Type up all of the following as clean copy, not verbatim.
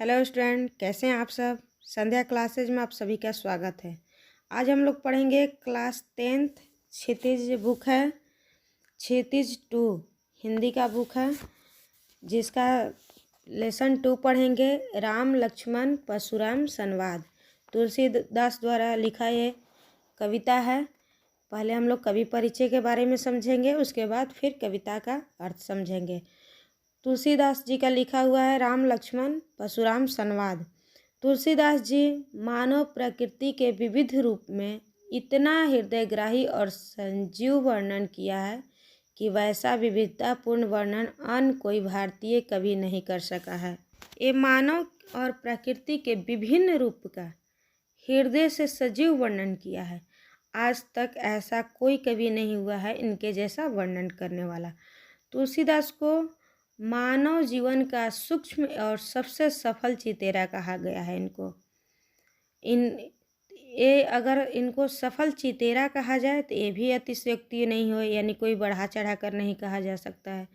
Hello student, कैसे हैं आप सब। संध्या क्लासेज में आप सभी का स्वागत है। आज हम लोग पढ़ेंगे क्लास 10th क्षितिज बुक है, क्षितिज 2 हिंदी का बुक है, जिसका लेसन 2 पढ़ेंगे। राम लक्ष्मण परशुराम संवाद, तुलसीदास द्वारा लिखा ये कविता है। पहले हम लोग कवि परिचय के बारे में समझेंगे, उसके बाद फिर कविता का अर्थ समझेंगे। तुलसीदास जी का लिखा हुआ है राम लक्ष्मण परशुराम संवाद। तुलसीदास जी मानव प्रकृति के विविध रूप में इतना हृदयग्राही और संजीव वर्णन किया है कि वैसा विविधतापूर्ण वर्णन अन्य कोई भारतीय कवि नहीं कर सका है। ये मानव और प्रकृति के विभिन्न रूप का हृदय से सजीव वर्णन किया है। आज तक ऐसा कोई कवि नहीं हुआ है इनके जैसा वर्णन करने वाला। तुलसीदास को मानव जीवन का सूक्ष्म और सबसे सफल चितेरा कहा गया है। अगर इनको सफल चितेरा कहा जाए तो ये भी अतिशयोक्ति नहीं हो, यानी कोई बढ़ा चढ़ा कर नहीं कहा जा सकता है।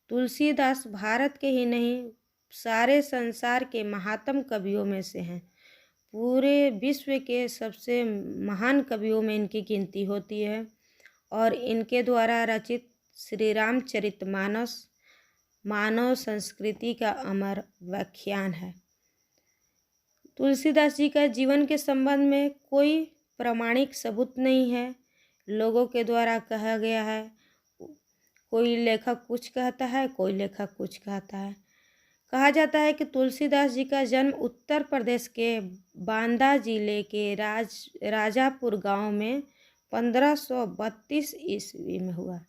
तुलसीदास भारत के ही नहीं सारे संसार के महानतम कवियों में से हैं। पूरे विश्व के सबसे महान कवियों में इनकी गिनती होती है और इनके द्वारा रचित श्री रामचरितमानस मानव संस्कृति का अमर व्याख्यान है। तुलसीदास जी का जीवन के संबंध में कोई प्रामाणिक सबूत नहीं है, लोगों के द्वारा कहा गया है। कोई लेखक कुछ कहता है, कोई लेखक कुछ कहता है। कहा जाता है कि तुलसीदास जी का जन्म उत्तर प्रदेश के बांदा जिले के राजापुर गांव में 1532 ईस्वी में हुआ।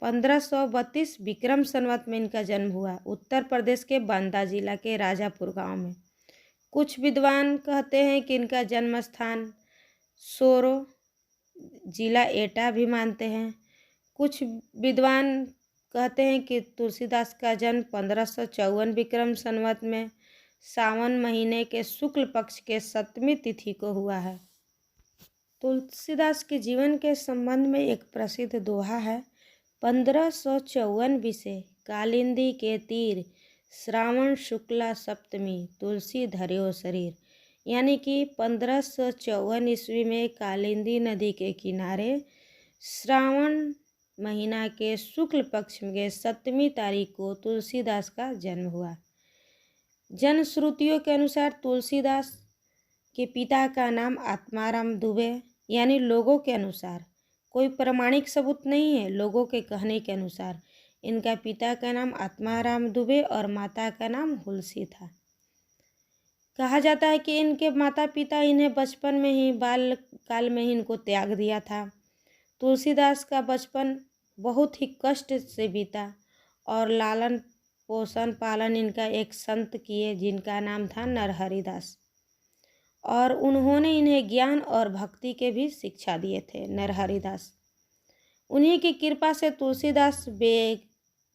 1532 विक्रम संवत में इनका जन्म हुआ, उत्तर प्रदेश के बांदा जिला के राजापुर गांव में। कुछ विद्वान कहते हैं कि इनका जन्म स्थान सोरो जिला एटा भी मानते हैं। कुछ विद्वान कहते हैं कि तुलसीदास का जन्म 1554 विक्रम संवत में सावन महीने के शुक्ल पक्ष के 7वीं तिथि को हुआ है। तुलसीदास के जीवन के संबंध में एक प्रसिद्ध दोहा है। 1554 विषय कालिंदी के तीर, श्रावण शुक्ला सप्तमी तुलसी धर्यो शरीर। यानी कि 1554 ईस्वी में कालिंदी नदी के किनारे श्रावण महीना के शुक्ल पक्ष के 7वीं तारीख को तुलसीदास का जन्म हुआ। जनश्रुतियों के अनुसार तुलसीदास के पिता का नाम आत्माराम दुबे, यानी लोगों के अनुसार, कोई प्रामाणिक सबूत नहीं है, लोगों के कहने के अनुसार इनका पिता का नाम आत्माराम दुबे और माता का नाम हुलसी था। कहा जाता है कि इनके माता पिता इन्हें बचपन में ही बाल काल में ही इनको त्याग दिया था। तुलसीदास का बचपन बहुत ही कष्ट से बीता और लालन पोषण पालन इनका एक संत किए जिनका नाम था नरहरिदास, और उन्होंने इन्हें ज्ञान और भक्ति के भी शिक्षा दिए थे। नरहरिदास उन्हीं की कृपा से तुलसीदास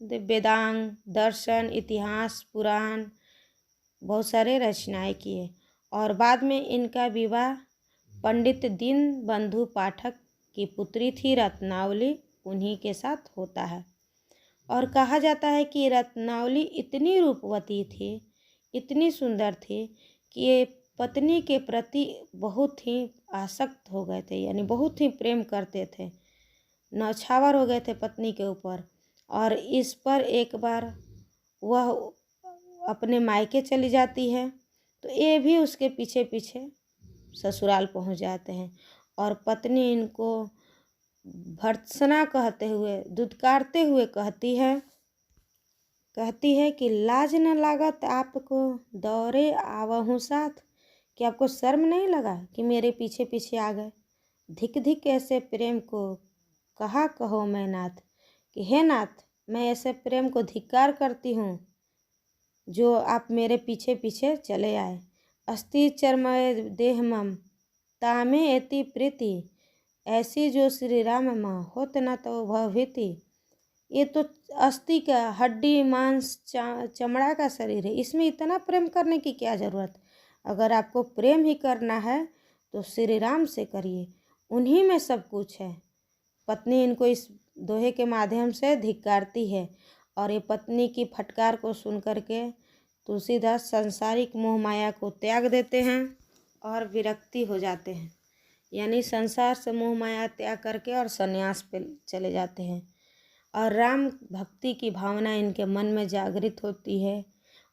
वेदांग, दर्शन, इतिहास, पुराण बहुत सारे रचनाएं किए और बाद में इनका विवाह पंडित दीनबंधु पाठक की पुत्री थी रत्नावली, उन्हीं के साथ होता है। और कहा जाता है कि रत्नावली इतनी रूपवती थी, इतनी सुंदर थी कि ये पत्नी के प्रति बहुत ही आसक्त हो गए थे, यानी बहुत ही प्रेम करते थे, नौछावर हो गए थे पत्नी के ऊपर। और इस पर एक बार वह अपने मायके चली जाती है तो ये भी उसके पीछे पीछे ससुराल पहुंच जाते हैं और पत्नी इनको भर्त्सना कहते हुए, दुत्कारते हुए कहती है कि लाज न लागत आपको दौरे आवहूँ साथ, कि आपको शर्म नहीं लगा कि मेरे पीछे पीछे आ गए। धिक धिक ऐसे प्रेम को कहा कहो मैं नाथ, कि हे नाथ, मैं ऐसे प्रेम को धिक्कार करती हूँ जो आप मेरे पीछे पीछे चले आए। अस्ति चरमय देह मम तामे एति प्रीति, ऐसी जो श्री राम माँ होत न तो भवभीति। ये तो अस्थि का, हड्डी मांस चमड़ा का शरीर है, इसमें इतना प्रेम करने की क्या ज़रूरत। अगर आपको प्रेम ही करना है तो श्री राम से करिए, उन्हीं में सब कुछ है। पत्नी इनको इस दोहे के माध्यम से धिक्कारती है और ये पत्नी की फटकार को सुन करके तुलसीदास सांसारिक मोह माया को त्याग देते हैं और विरक्ति हो जाते हैं, यानी संसार से मोह माया त्याग करके और संन्यास पे चले जाते हैं। और राम भक्ति की भावना इनके मन में जागृत होती है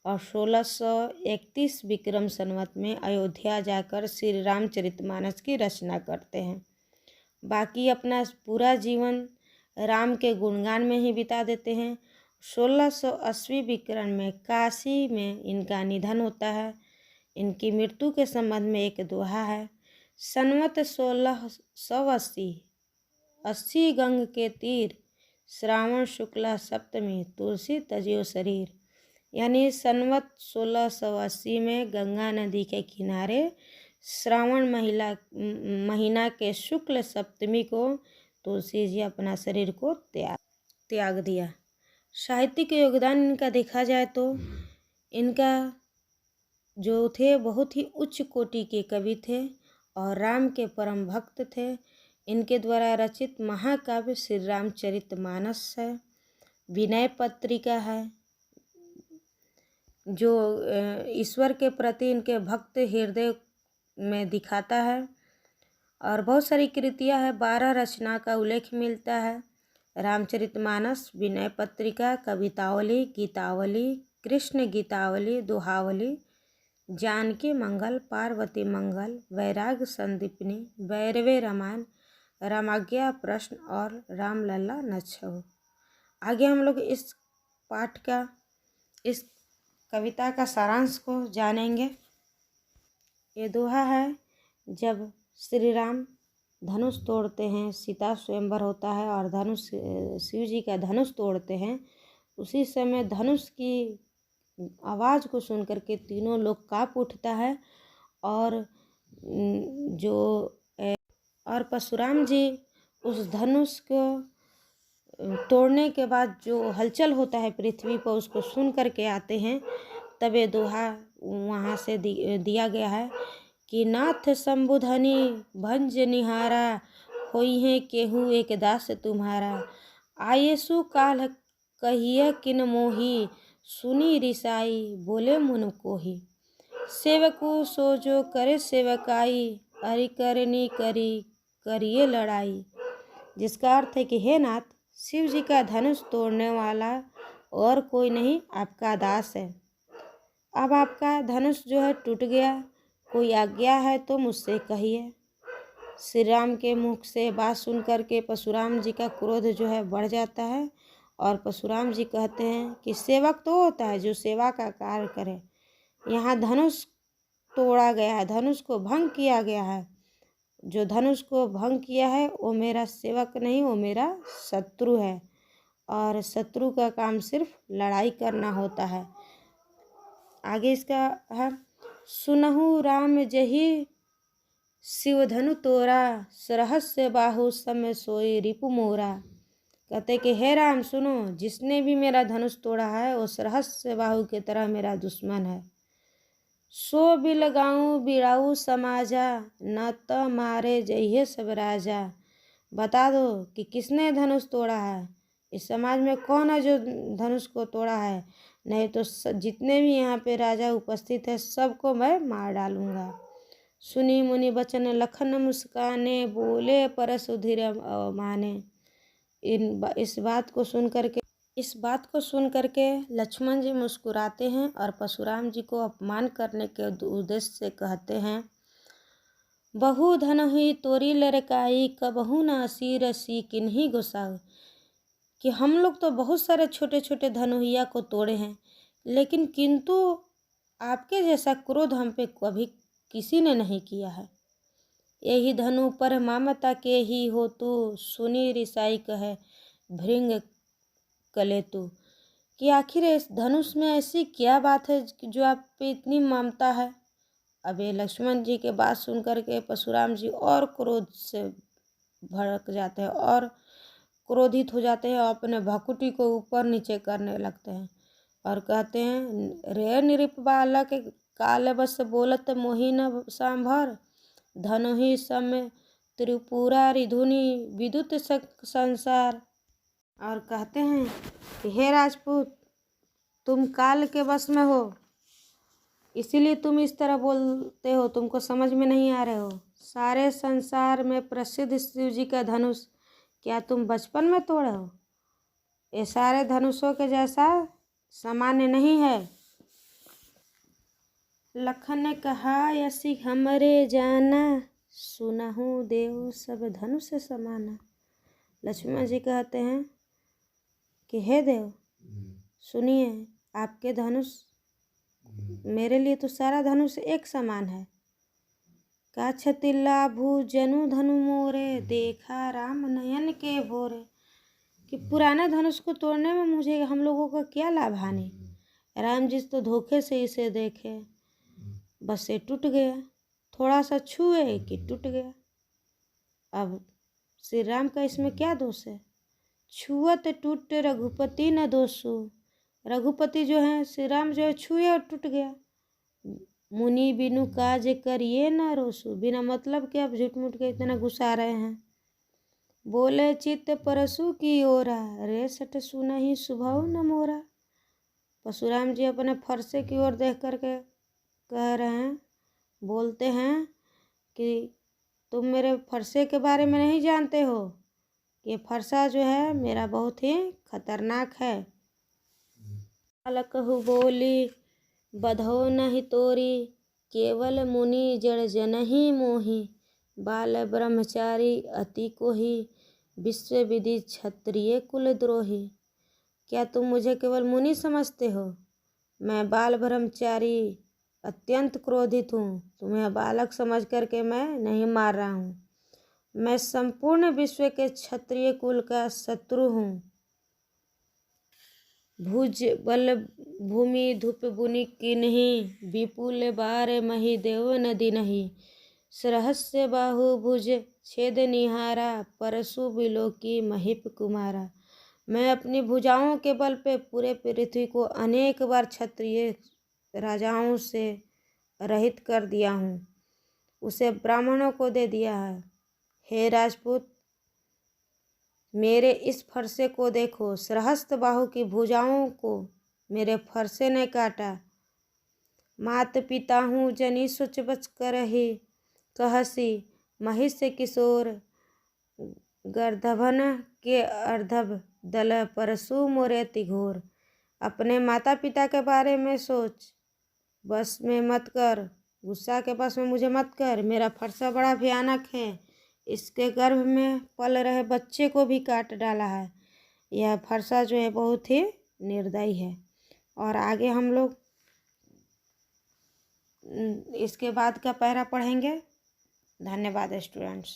और 1631 विक्रम संवत में अयोध्या जाकर श्री रामचरितमानस की रचना करते हैं। बाकी अपना पूरा जीवन राम के गुणगान में ही बिता देते हैं। 1680 विक्रम में काशी में इनका निधन होता है। इनकी मृत्यु के संबंध में एक दोहा है। संवत 1680 80 गंग के तीर, श्रावण शुक्ला सप्तमी तुलसी तजियो शरीर, यानी संवत 1680 में गंगा नदी के किनारे श्रावण महीना के शुक्ल सप्तमी को तुलसी जी अपना शरीर को त्याग दिया। साहित्य के योगदान इनका देखा जाए तो इनका जो थे बहुत ही उच्च कोटि के कवि थे और राम के परम भक्त थे। इनके द्वारा रचित महाकाव्य श्री रामचरितमानस है। विनय पत्रिका है जो ईश्वर के प्रति इनके भक्त हृदय में दिखाता है। और बहुत सारी कृतियाँ हैं, 12 रचना का उल्लेख मिलता है। रामचरितमानस, विनय पत्रिका, कवितावली, गीतावली, कृष्ण गीतावली, दोहावली, जानकी मंगल, पार्वती मंगल, वैराग संदीपनी, भैरवे रामायण, रामाज्ञा प्रश्न और रामलला नच्छव। आगे हम लोग इस पाठ का, इस कविता का सारांश को जानेंगे। ये दोहा है, जब श्री राम धनुष तोड़ते हैं, सीता स्वयंवर होता है और धनुष शिव जी का धनुष तोड़ते हैं, उसी समय धनुष की आवाज़ को सुन करके तीनों लोग काँप उठता है। और परशुराम जी उस धनुष को तोड़ने के बाद जो हलचल होता है पृथ्वी पर, उसको सुन करके आते हैं। तब ये दोहा वहाँ से दिया गया है कि नाथ शंभुधनी भंज निहारा, होई है केहू एक दास तुम्हारा। आयेसु काल कहिए किन मोही, सुनी रिसाई बोले मुन कोही। सेवकु सो जो करे सेवकाई, अरि करनी करिए लड़ाई। जिसका अर्थ है कि हे नाथ, शिव जी का धनुष तोड़ने वाला और कोई नहीं, आपका दास है। अब आपका धनुष जो है टूट गया, कोई आज्ञा है तो मुझसे कहिए। श्री राम के मुख से बात सुन करके परशुराम जी का क्रोध जो है बढ़ जाता है और परशुराम जी कहते हैं कि सेवक तो होता है जो सेवा का कार्य करे, यहाँ धनुष तोड़ा गया है, धनुष को भंग किया गया है। जो धनुष को भंग किया है वो मेरा सेवक नहीं, वो मेरा शत्रु है और शत्रु का काम सिर्फ लड़ाई करना होता है। आगे इसका है, सुनहु राम जही शिव धनु तोरा, सरहस्य बाहु समय सोई रिपु मोरा। कहते कि हे राम सुनो, जिसने भी मेरा धनुष तोड़ा है वो सरहस्य बाहु की तरह मेरा दुश्मन है। सो बिल गाऊँ बिड़ाऊ समाजा, न त मारे जइहे सब राजा। बता दो कि किसने धनुष तोड़ा है, इस समाज में कौन है जो धनुष को तोड़ा है, नहीं तो जितने भी यहाँ पे राजा उपस्थित है सबको मैं मार डालूँगा। सुनी मुनि बचन लखन मुस्काने, बोले परस उधिर माने। इस बात को सुन करके लक्ष्मण जी मुस्कुराते हैं और परशुराम जी को अपमान करने के उद्देश्य से कहते हैं, बहु धन हुई तोरी लड़काई, कबहू न असीर सी किन्हीं गुस्सा। कि हम लोग तो बहुत सारे छोटे छोटे धनुहिया को तोड़े हैं, लेकिन किंतु आपके जैसा क्रोध हम पे कभी किसी ने नहीं किया है। यही धनु पर ममता के ही हो तू, सुनी रिसाई कहे भृंग कलेतु। कि आखिर इस धनुष में ऐसी क्या बात है जो आप पे इतनी ममता है। अब ये लक्ष्मण जी के बात सुन करके परशुराम जी और क्रोध से भड़क जाते हैं और क्रोधित हो जाते हैं और अपने भकुटी को ऊपर नीचे करने लगते हैं और कहते हैं, रे निरिप बालक काल बस बोलत मोहि न सांभर, धनु ही समय त्रिपुरा रिधुनि विद्युत संसार। और कहते हैं कि हे राजपूत, तुम काल के वश में हो इसीलिए तुम इस तरह बोलते हो, तुमको समझ में नहीं आ रहे हो। सारे संसार में प्रसिद्ध शिव जी का धनुष क्या तुम बचपन में तोड़े हो? ये सारे धनुषों के जैसा सामान्य नहीं है। लखन ने कहा, यसी हमरे जाना, सुनहु देव सब धनुष समाना। लक्ष्मण जी कहते हैं कि हे देव, सुनिए, आपके धनुष मेरे लिए तो सारा धनुष एक समान है। का छतिल्ला भू जनु धनु मोरे, देखा राम नयन के भोरे। कि पुराने धनुष को तोड़ने में मुझे हम लोगों का क्या लाभ हानि। राम जी तो धोखे से इसे देखे, बस ये टूट गया, थोड़ा सा छुए कि टूट गया। अब श्री राम का इसमें क्या दोष है? छुअत टूटे रघुपति न दोषु। रघुपति जो है श्री राम जो है छुए और टूट गया। मुनि बिनु काज करिए न रोसु। बिना मतलब के आप झूठ मूठ के इतना गुस्सा रहे हैं। बोले चित्त परशु की ओरा, रे सट सुनहि सुभौ न मोरा। परशुराम जी अपने फरसे की ओर देख करके कह रहे हैं, बोलते हैं कि तुम मेरे फरसे के बारे में नहीं जानते हो। ये फरसा जो है मेरा बहुत ही खतरनाक है। अलकहु बोली बधो नहीं तोरी, केवल मुनि जड़ जनहि मोहि। बाल ब्रह्मचारी अति कोहि, विश्व विधि क्षत्रिय कुल द्रोही। क्या तुम मुझे केवल मुनि समझते हो? मैं बाल ब्रह्मचारी अत्यंत क्रोधित हूँ। तुम्हें बालक समझ करके मैं नहीं मार रहा हूँ। मैं संपूर्ण विश्व के क्षत्रिय कुल का शत्रु हूँ। भुज बल भूमि धूप बुनि किन्ही, विपुल बार मही देव नदी नहीं। सहस्य बाहु भुज छेद निहारा, परशु बिलोकी महिप कुमारा। मैं अपनी भुजाओं के बल पे पूरे पृथ्वी को अनेक बार क्षत्रिय राजाओं से रहित कर दिया हूँ, उसे ब्राह्मणों को दे दिया है। हे राजपूत, मेरे इस फरसे को देखो, सहस्त्र बाहु की भुजाओं को मेरे फरसे ने काटा। मात पिता हूँ जनी सोच बच कर ही, कहसी महिष किशोर गर्दभन के अर्धभ दल, परशु मोरे अति घोर। अपने माता पिता के बारे में सोच, बस में मत कर, गुस्सा के बस में मुझे मत कर। मेरा फरसा बड़ा भयानक है, इसके गर्भ में पल रहे बच्चे को भी काट डाला है। यह फरसा जो है बहुत ही निर्दयी है। और आगे हम लोग इसके बाद का पैरा पढ़ेंगे। धन्यवाद स्टूडेंट्स।